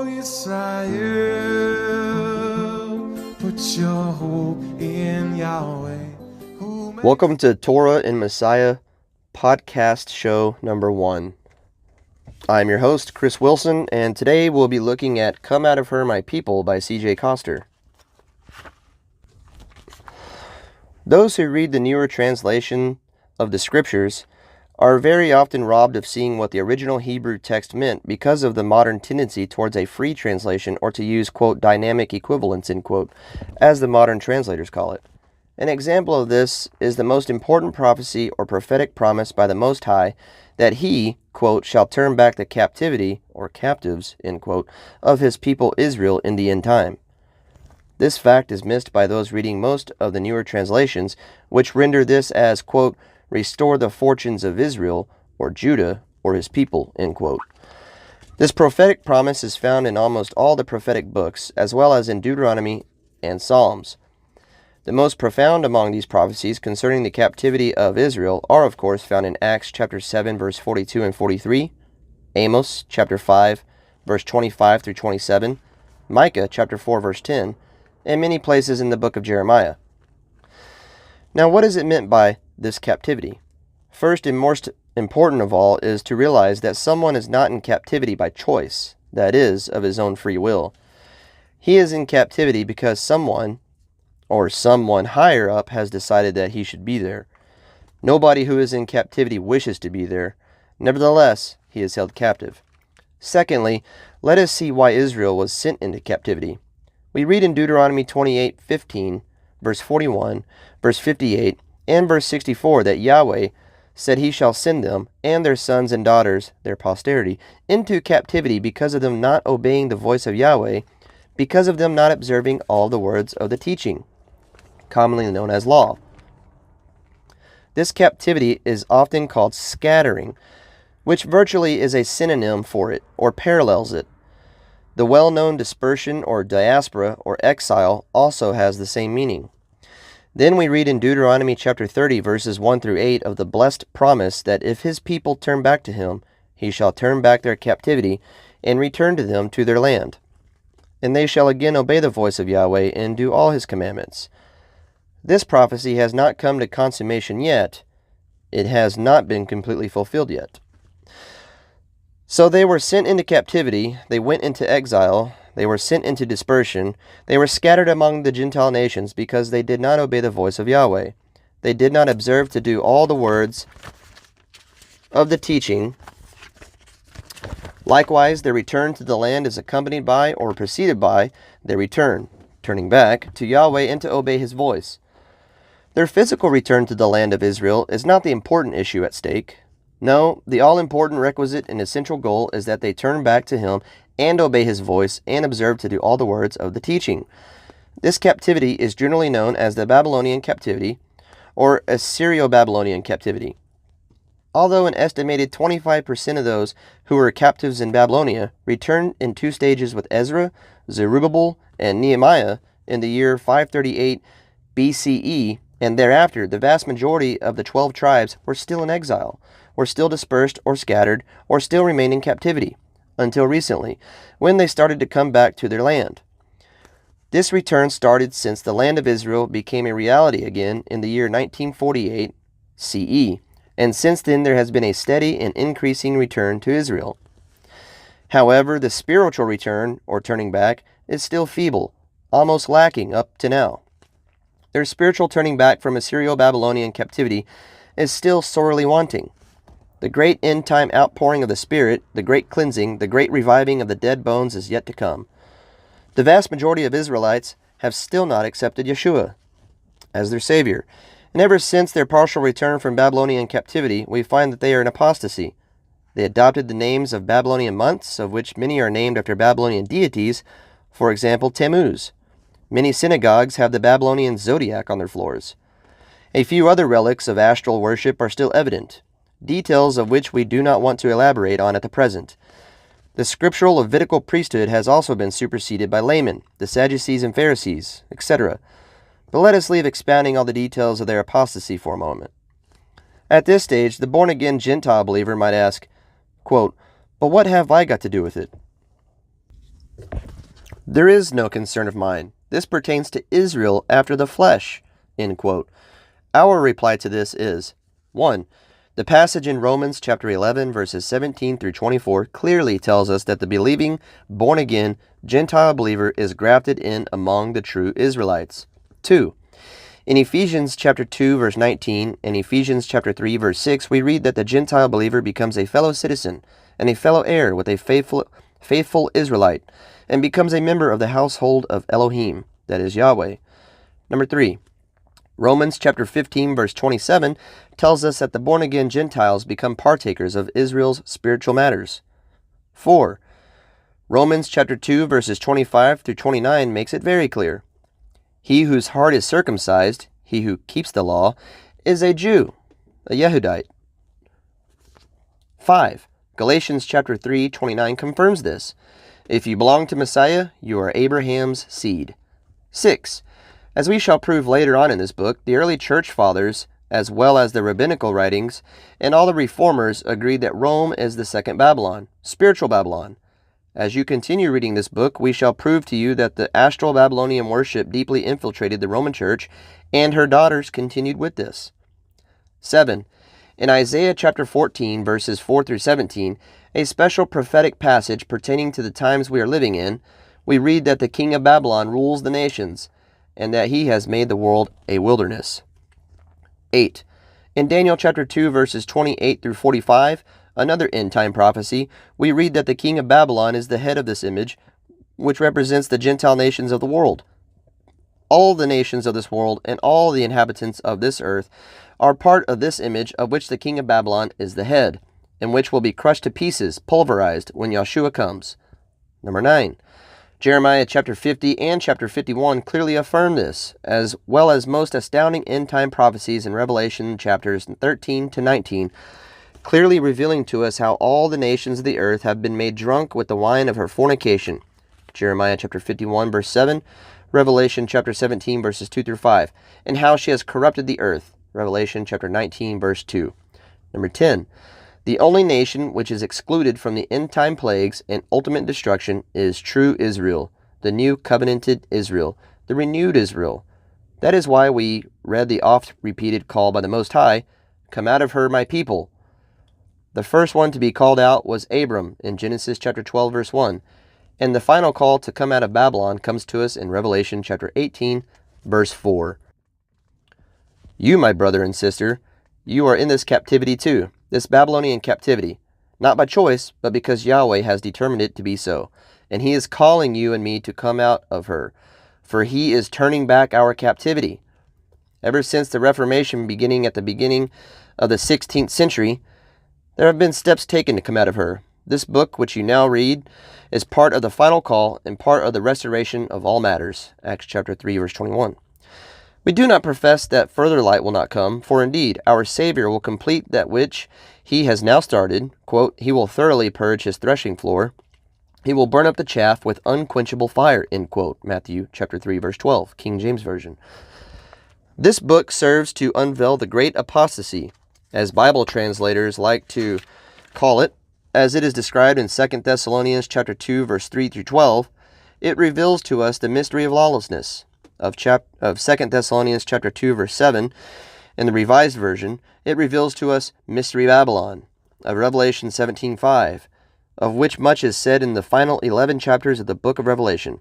Israel, put your hope in Yahweh. Welcome to Torah and Messiah podcast show number 1. I'm your host, Chris Wilson, and today we'll be looking at Come Out of Her, My People by C.J. Koster. Those who read the newer translation of the scriptures are very often robbed of seeing what the original Hebrew text meant because of the modern tendency towards a free translation, or to use, quote, dynamic equivalence, end quote, as the modern translators call it. An example of this is the most important prophecy or prophetic promise by the Most High that he, quote, shall turn back the captivity, or captives, end quote, of his people Israel in the end time. This fact is missed by those reading most of the newer translations, which render this as, quote, restore the fortunes of Israel, or Judah, or his people, end quote. This prophetic promise is found in almost all the prophetic books, as well as in Deuteronomy and Psalms. The most profound among these prophecies concerning the captivity of Israel are, of course, found in Acts chapter 7, verse 42 and 43, Amos chapter 5, verse 25 through 27, Micah chapter 4, verse 10, and many places in the book of Jeremiah. Now, what is it meant by this captivity? First and most important of all is to realize that someone is not in captivity by choice, that is, of his own free will. He is in captivity because someone, or someone higher up, has decided that he should be there. Nobody who is in captivity wishes to be there. Nevertheless, he is held captive. Secondly, let us see why Israel was sent into captivity. We read in Deuteronomy 28:15, verse 41, verse 58, and verse 64 that Yahweh said he shall send them, and their sons and daughters, their posterity, into captivity because of them not obeying the voice of Yahweh, because of them not observing all the words of the teaching, commonly known as law. This captivity is often called scattering, which virtually is a synonym for it, or parallels it. The well-known dispersion or diaspora or exile also has the same meaning. Then we read in Deuteronomy chapter 30, verses 1 through 8 of the blessed promise that if his people turn back to him, he shall turn back their captivity and return to them to their land. And they shall again obey the voice of Yahweh and do all his commandments. This prophecy has not come to consummation yet. It has not been completely fulfilled yet. So they were sent into captivity, they went into exile, they were sent into dispersion, they were scattered among the Gentile nations because they did not obey the voice of Yahweh. They did not observe to do all the words of the teaching. Likewise, their return to the land is accompanied by or preceded by their return, turning back, to Yahweh and to obey his voice. Their physical return to the land of Israel is not the important issue at stake. No, the all-important requisite and essential goal is that they turn back to him and obey his voice and observe to do all the words of the teaching. This captivity is generally known as the Babylonian captivity or Assyrio-Babylonian captivity. Although an estimated 25% of those who were captives in Babylonia returned in 2 stages with Ezra, Zerubbabel, and Nehemiah in the year 538 BCE, and thereafter the vast majority of the 12 tribes were still in exile, were still dispersed or scattered, or still remained in captivity, until recently, when they started to come back to their land. This return started since the land of Israel became a reality again in the year 1948 CE, and since then there has been a steady and increasing return to Israel. However, the spiritual return, or turning back, is still feeble, almost lacking up to now. Their spiritual turning back from Assyrio-Babylonian captivity is still sorely wanting. The great end-time outpouring of the Spirit, the great cleansing, the great reviving of the dead bones is yet to come. The vast majority of Israelites have still not accepted Yeshua as their Savior, and ever since their partial return from Babylonian captivity, we find that they are in apostasy. They adopted the names of Babylonian months, of which many are named after Babylonian deities, for example, Tammuz. Many synagogues have the Babylonian zodiac on their floors. A few other relics of astral worship are still evident, details of which we do not want to elaborate on at the present. The scriptural Levitical priesthood has also been superseded by laymen, the Sadducees and Pharisees, etc. But let us leave expounding all the details of their apostasy for a moment. At this stage, the born-again Gentile believer might ask, quote, "But what have I got to do with it?" There is no concern of mine. This pertains to Israel after the flesh, end quote. Our reply to this is, 1. The passage in Romans chapter 11, verses 17 through 24 clearly tells us that the believing, born-again, Gentile believer is grafted in among the true Israelites. 2. In Ephesians chapter 2, verse 19, and Ephesians chapter 3, verse 6, we read that the Gentile believer becomes a fellow citizen and a fellow heir with a faithful Israelite, and becomes a member of the household of Elohim, that is Yahweh. Number 3. Romans chapter 15, verse 27 tells us that the born-again Gentiles become partakers of Israel's spiritual matters. 4. Romans chapter 2, verses 25 through 29 makes it very clear. He whose heart is circumcised, he who keeps the law, is a Jew, a Yehudite. 5. Galatians chapter 3:29 confirms this. If you belong to Messiah, you are Abraham's seed. 6. As we shall prove later on in this book, the early church fathers, as well as the rabbinical writings, and all the reformers agreed that Rome is the second Babylon, spiritual Babylon. As you continue reading this book, we shall prove to you that the astral Babylonian worship deeply infiltrated the Roman Church, and her daughters continued with this. 7. In Isaiah chapter 14, verses 4 through 17, a special prophetic passage pertaining to the times we are living in, we read that the king of Babylon rules the nations, and that he has made the world a wilderness. 8. In Daniel chapter 2, verses 28 through 45, another end-time prophecy, we read that the king of Babylon is the head of this image, which represents the Gentile nations of the world. All the nations of this world and all the inhabitants of this earth are part of this image of which the king of Babylon is the head, and which will be crushed to pieces, pulverized, when Yeshua comes. Number 9. Jeremiah chapter 50 and chapter 51 clearly affirm this, as well as most astounding end-time prophecies in Revelation chapters 13 to 19, clearly revealing to us how all the nations of the earth have been made drunk with the wine of her fornication. Jeremiah chapter 51, verse 7, Revelation chapter 17, verses 2 through 5, and how she has corrupted the earth. Revelation chapter 19, verse 2. Number 10. The only nation which is excluded from the end-time plagues and ultimate destruction is true Israel, the new covenanted Israel, the renewed Israel. That is why we read the oft-repeated call by the Most High, "Come out of her, my people." The first one to be called out was Abram in Genesis chapter 12, verse 1, and the final call to come out of Babylon comes to us in Revelation chapter 18, verse 4. You, my brother and sister, you are in this captivity too, this Babylonian captivity, not by choice, but because Yahweh has determined it to be so, and he is calling you and me to come out of her, for he is turning back our captivity. Ever since the Reformation beginning at the beginning of the 16th century, there have been steps taken to come out of her. This book, which you now read, is part of the final call and part of the restoration of all matters. Acts chapter 3, verse 21. We do not profess that further light will not come, for indeed our Savior will complete that which he has now started. Quote, he will thoroughly purge his threshing floor. He will burn up the chaff with unquenchable fire. End quote. Matthew chapter 3, verse 12, King James Version. This book serves to unveil the great apostasy, as Bible translators like to call it, as it is described in 2 Thessalonians chapter 2, verse 3 through 12. It reveals to us the mystery of lawlessness. Of 2 Thessalonians chapter 2, verse 7, in the Revised Version, it reveals to us Mystery Babylon, of Revelation 17:5, of which much is said in the final 11 chapters of the book of Revelation.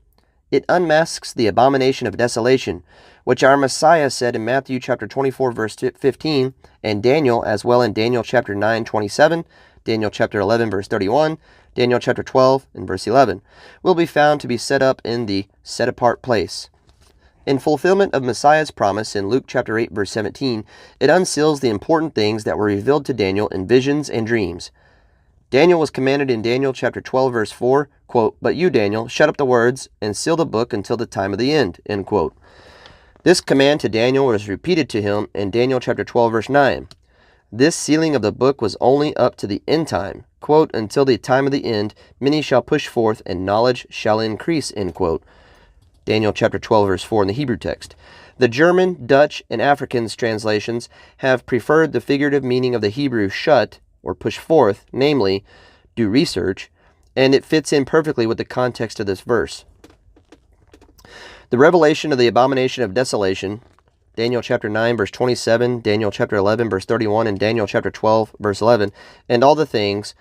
It unmasks the abomination of desolation, which our Messiah said in Matthew chapter 24, verse 15, and Daniel, as well in Daniel chapter 9:27, Daniel chapter 11, verse 31, Daniel chapter 12, and verse 11, will be found to be set up in the set-apart place. In fulfillment of Messiah's promise in Luke chapter 8, verse 17, it unseals the important things that were revealed to Daniel in visions and dreams. Daniel was commanded in Daniel chapter 12, verse 4, quote, but you, Daniel, shut up the words and seal the book until the time of the end, end quote. This command to Daniel was repeated to him in Daniel chapter 12, verse 9. This sealing of the book was only up to the end time, quote, until the time of the end, many shall push forth and knowledge shall increase, end quote. Daniel chapter 12, verse 4 in the Hebrew text. The German, Dutch, and Afrikaans translations have preferred the figurative meaning of the Hebrew shut, or push forth, namely, do research, and it fits in perfectly with the context of this verse. The revelation of the abomination of desolation, Daniel chapter 9, verse 27, Daniel chapter 11, verse 31, and Daniel chapter 12, verse 11, and all the things,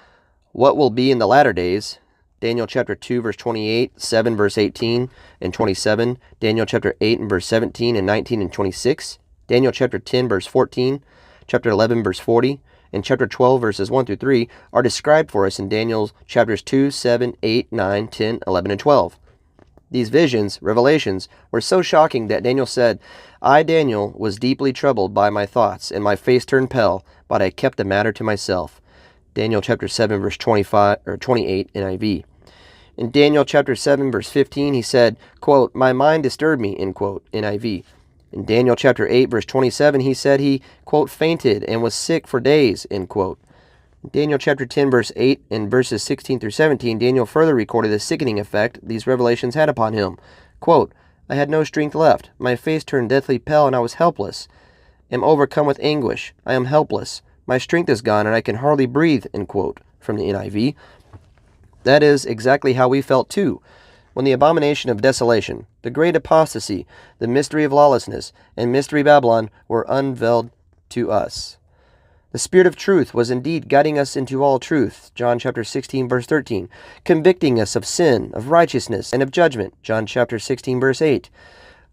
what will be in the latter days, Daniel chapter 2, verse 28, 7, verse 18, and 27, Daniel chapter 8, and verse 17, and 19, and 26, Daniel chapter 10, verse 14, chapter 11, verse 40, and chapter 12, verses 1 through 3, are described for us in Daniel's chapters 2, 7, 8, 9, 10, 11, and 12. These visions, revelations, were so shocking that Daniel said, I, Daniel, was deeply troubled by my thoughts, and my face turned pale, but I kept the matter to myself. Daniel chapter 7, verse 25 or 28, NIV. In Daniel chapter 7, verse 15, he said, quote, my mind disturbed me, end quote, NIV. In Daniel chapter 8, verse 27, he said he, quote, fainted and was sick for days, end quote. Daniel chapter 10, verse 8, and verses 16 through 17, Daniel further recorded the sickening effect these revelations had upon him. Quote, I had no strength left. My face turned deathly pale, and I was helpless. Am overcome with anguish. I am helpless. My strength is gone, and I can hardly breathe, end quote, from the NIV. That is exactly how we felt too, when the abomination of desolation, the great apostasy, the mystery of lawlessness, and mystery Babylon were unveiled to us. The Spirit of truth was indeed guiding us into all truth, John chapter 16, verse 13, convicting us of sin, of righteousness, and of judgment, John chapter 16, verse 8.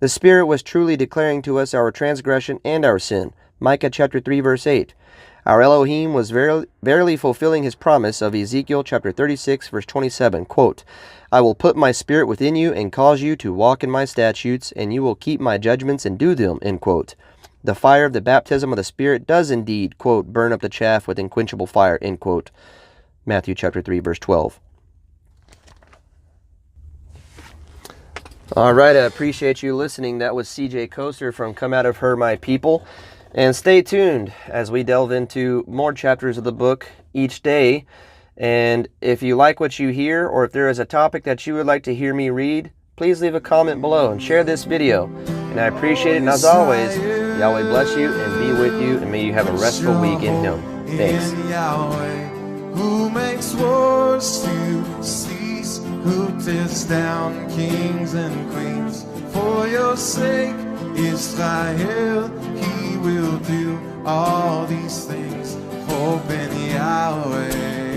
The Spirit was truly declaring to us our transgression and our sin, Micah chapter 3, verse 8. Our Elohim was verily fulfilling his promise of Ezekiel chapter 36, verse 27, quote, I will put my Spirit within you and cause you to walk in my statutes, and you will keep my judgments and do them, end quote. The fire of the baptism of the Spirit does indeed, quote, burn up the chaff with unquenchable fire, end quote. Matthew chapter 3, verse 12. All right, I appreciate you listening. That was C.J. Koster from Come Out of Her, My People. And stay tuned as we delve into more chapters of the book each day. And if you like what you hear, or if there is a topic that you would like to hear me read, please leave a comment below and share this video. And I appreciate it. And as always, Yahweh bless you and be with you, and may you have a restful week in Him. Thanks. Yahweh, who makes wars to cease, who tears down kings and queens. For your sake, Israel, He will do all these things. Hope in Yahweh.